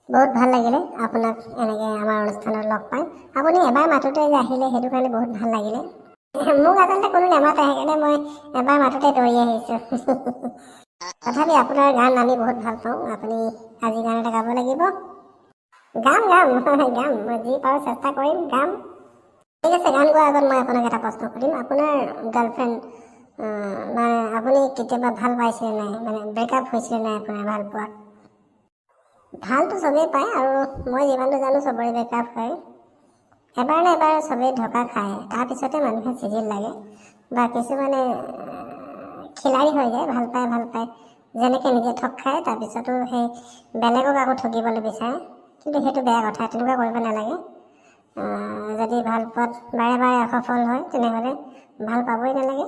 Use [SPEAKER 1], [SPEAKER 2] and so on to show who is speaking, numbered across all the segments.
[SPEAKER 1] বহুত ভাল লাগিলে আপোনাক এনেকৈ আমাৰ অনুষ্ঠানত লগ পাই। আপুনি এবাৰ মাতোতে যে আহিলে সেইটো কাৰণে বহুত ভাল লাগিলে। মোক আচলতে কোনো নেমাতে, সেইকাৰণে মই এবাৰ মাতোতে দৌৰি আহিছোঁ। তথাপি আপোনাৰ গান আমি বহুত ভাল পাওঁ। আপুনি আজি গান এটা গাব লাগিব। গাম মই যি পাৰোঁ চেষ্টা কৰিম, গাম। ঠিক আছে, গান গোৱাৰ আগত মই আপোনাক এটা প্ৰশ্ন সুধিম। আপোনাৰ গাৰ্লফ্ৰেণ্ড মানে আপুনি কেতিয়াবা ভাল পাইছিলে নাই, মানে ব্ৰেকআপ হৈছিলে নাই আপোনাৰ ভাল পোৱাত? ভালটো চবেই পায়, আৰু মই যিমানটো জানো চবৰে ব্ৰেকআপ হয়। এবাৰ নে এবাৰ চবেই ঢকা খায়, তাৰপিছতে মানুহে চিজিল লাগে বা কিছুমানে খিলাৰি হৈ যায়, ভাল পায় যেনেকৈ নিজে ঠগ খায়, তাৰপিছতো সেই বেলেগক আকৌ ঠগিবলৈ বিচাৰে। কিন্তু সেইটো বেয়া কথা, তেনেকুৱা কৰিব নালাগে। যদি ভাল পোৱাত বাৰে বাৰে অসফল হয় তেনেহ'লে ভাল পাবই নালাগে।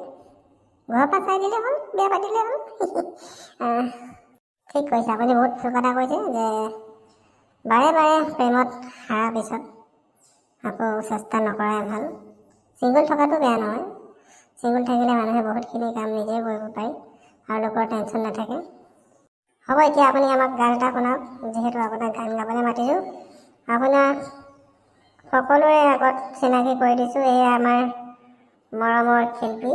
[SPEAKER 1] ঘৰৰ পৰা চাই দিলে হ'ল, বিয়া পাতিলে হ'ল। ঠিক কৈছে, আপুনি বহুত ভাল কথা কৈছে যে বাৰে বাৰে প্ৰেমত হাৰাৰ পিছত আকৌ চেষ্টা নকৰাই ভাল। ছিংগল থকাটো বেয়া নহয়, ছিংগল থাকিলে মানুহে বহুতখিনি কাম নিজেই কৰিব পাৰি আৰু লোকৰ টেনশ্যন নাথাকে। হ'ব, এতিয়া আপুনি আমাক গান এটা শুনাওক, যিহেতু আপোনাক গান গাবলৈ মাতিছোঁ। আপোনাক সকলোৰে আগত চিনাকি কৰি দিছোঁ, এয়া আমাৰ মৰমৰ শিল্পী।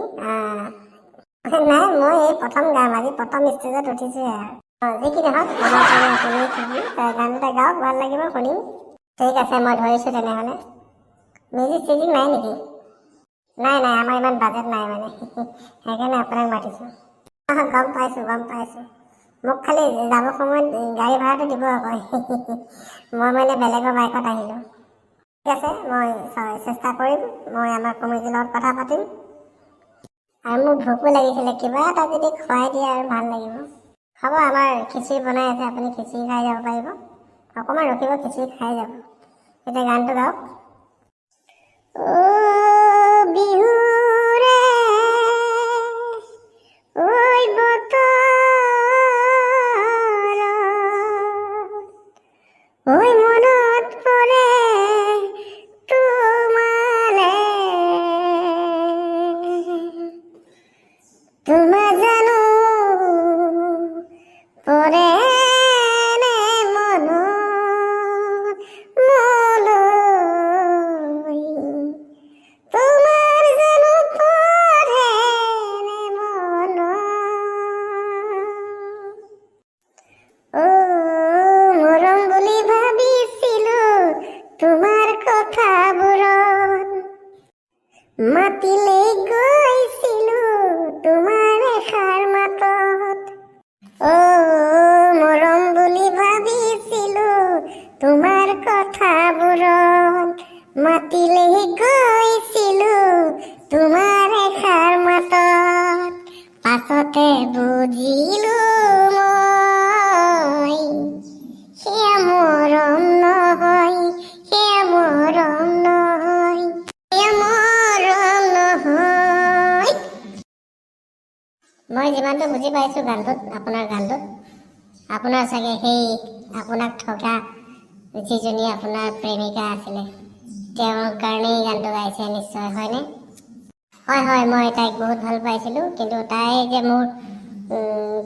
[SPEAKER 1] নাই, মই এই প্ৰথম গাম, আজি প্ৰথম ষ্টেজত উঠিছোঁহে আৰু। যি কি নহওক, আমাৰ কাৰণে আপুনি শিল্পী, গান এটা গাওক, ভাল লাগিব শুনিম। ঠিক আছে, মই ধৰিছোঁ তেনেহ'লে। মিউজিক চিউজিক নাই নেকি? নাই, আমাৰ ইমান বাজেট নাই মানে, সেইকাৰণে আপোনাক মাতিছোঁ। গম পাইছোঁ। মোক খালি যাব সময়ত গাড়ী ভাড়াটো দিব আকৌ। মই মানে বেলেগৰ বাইকত আহিলোঁ। ঠিক আছে, মই চেষ্টা কৰিম। মই আমাৰ কমিটিৰ লগত কথা পাতিম। আৰু মোৰ ভোকো লাগিছিলে, কিবা এটা যদি খুৱাই দিয়ে আৰু ভাল লাগিব। হ'ব, আমাৰ খিচিৰি বনাই আছে, আপুনি খিচিৰি খাই যাব পাৰিব। অকণমান ৰখিব, খিচিৰি খাই যাব। এতিয়া গানটো গাওক। বিহুৰে ঐ বতৰত ঐ মনত পৰে তোমালে, তোমাৰ জানো পৰে নে মনত মোলৈ, তোমাৰ জানো পৰে নে মনত, মৰম বুলি ভাবিছিলোঁ তোমাৰ কথাবোৰত, মাতিলে গৈছিলোঁ তোমাৰ এষাৰ মাতত। মৰম বুলি ভাবিছিলোঁ তোমাৰ কথাবোৰত, মাতিলে গৈছিলোঁ তোমাৰ এষাৰ মাতত। পাছতে বুজিলোঁ মই সেয়া মৰম নহয়, সেয়া মৰম নহয়, সেয়া মৰম নহয়। মই যিমানটো বুজি পাইছোঁ গানটোত, আপোনাৰ গানটোত আপোনাৰ চাগে সেই আপোনাক ঠগা যিজনী আপোনাৰ প্ৰেমিকা আছিলে, তেওঁৰ কাৰণেই গানটো গাইছে নিশ্চয়, হয়নে? হয়, মই তাইক বহুত ভাল পাইছিলোঁ, কিন্তু তাই যে মোৰ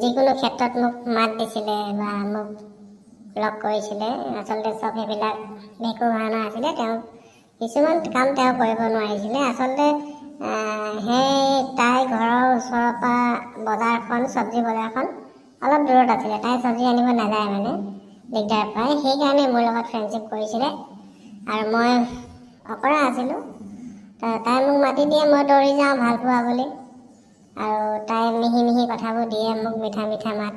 [SPEAKER 1] যিকোনো ক্ষেত্ৰত মোক মাত দিছিলে বা মোক লগ কৰিছিলে, আচলতে চব সেইবিলাক ভেকু ভাওনা আছিলে। তেওঁ কিছুমান কাম তেওঁ কৰিব নোৱাৰিছিলে। আচলতে সেই তাই ঘৰৰ ওচৰৰ পৰা বজাৰখন, চব্জি বজাৰখন অলপ দূৰত আছিলে। তাই চব্জি আনিব নাযায়, মানে দিগদাৰ পায়, সেইকাৰণে মোৰ লগত ফ্ৰেণ্ডশ্বিপ কৰিছিলে আৰু মই অকৰা আছিলোঁ। তাই মোক মাতি দিয়ে, মই দৌৰি যাওঁ ভাল পোৱা বুলি, আৰু তাই মিহি কথাবোৰ দিয়ে মোক, মিঠা মাত,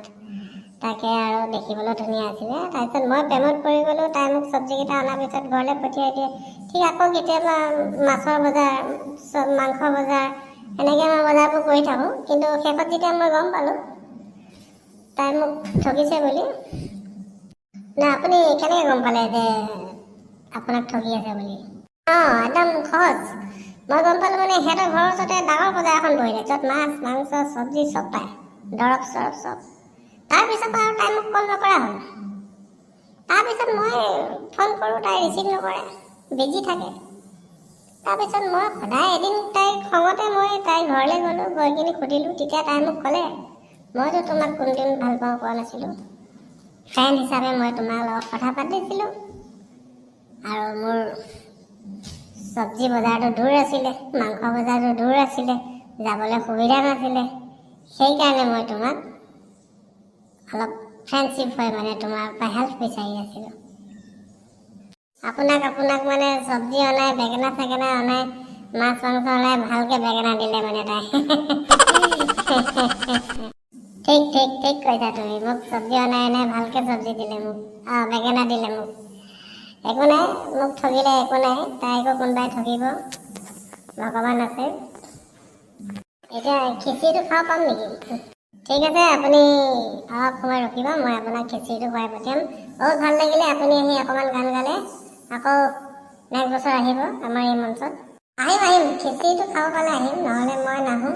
[SPEAKER 1] তাকে আৰু দেখিবলৈ ধুনীয়া আছিলে। তাৰপিছত মই প্ৰেমত পৰি গ'লোঁ। তাই মোক চব্জিকেইটা অনাৰ পিছত ঘৰলৈ পঠিয়াই দিয়ে। ঠিক আকৌ কেতিয়াবা মাছৰ বজাৰ, মাংস বজাৰ, এনেকৈ মই বজাৰবোৰ কৰি থাকোঁ। কিন্তু শেষত যেতিয়া মই গম পালোঁ তাই মোক ঠগিছে বুলি। আপুনি কেনেকৈ গম পালে যে আপোনাক ঠগি আছে বুলি? একদম সহজ। মই গম পালোঁ মানে সিহঁতৰ ঘৰৰ ওচৰতে ডাঙৰ বজাৰ এখন বহিলে, য'ত মাছ, মাংস, চব্জি চব পায়, দৰৱ চৰব চব। তাৰপিছত আৰু তাই মোক কল নকৰা হ'ল। তাৰপিছত মই ফোন কৰোঁ, তাই ৰিচিভ নকৰে, বিজি থাকে। তাৰপিছত মই সদায় এদিন তাইক খঙতে মই তাইৰ ঘৰলৈ গ'লোঁ, গৈ কিনি সুধিলোঁ। তেতিয়া তাই মোক ক'লে, মইতো তোমাক কোনোদিন ভাল পাওঁ কোৱা নাছিলোঁ, ফ্ৰেণ্ড হিচাপে মই তোমাৰ লগত কথা পাতিছিলোঁ আৰু মোৰ চব্জি বজাৰটো দূৰ আছিলে, মাংস বজাৰটো দূৰ আছিলে, যাবলৈ সুবিধা নাছিলে। সেইকাৰণে মই তোমাক অলপ ফ্ৰেণ্ডশ্বিপ হৈ মানে তোমাৰ পৰা হেল্প বিচাৰি আছিলোঁ। আপোনাক মানে চব্জি অনাই, বেঙেনা চেঙেনা অনাই, মাছ মাংস অনাই ভালকৈ বেঙেনা দিলে মানে তাই। ঠিক কৈছা তুমি। মোক চব্জি অনাই ভালকৈ চব্জি দিলে মোক, বেঙেনা দিলে মোক। একো নাই, মোক ঠগিলে একো নাই, তাইকো কোনোবাই ঠগিব, ভগৱান আছে। এতিয়া খিচিৰিটো খাব পাম নেকি? ঠিক আছে, আপুনি অলপ সময় ৰখিব, মই আপোনাক খিচিৰিটো খুৱাই পঠিয়াম। বহুত ভাল লাগিলে আপুনি আহি অকণমান গান গালে। আকৌ নেক্সট বছৰ আহিব আমাৰ এই মঞ্চত। আহিম, খিচিৰিটো খাব পালে আহিম, নহ'লে মই নাহোঁ।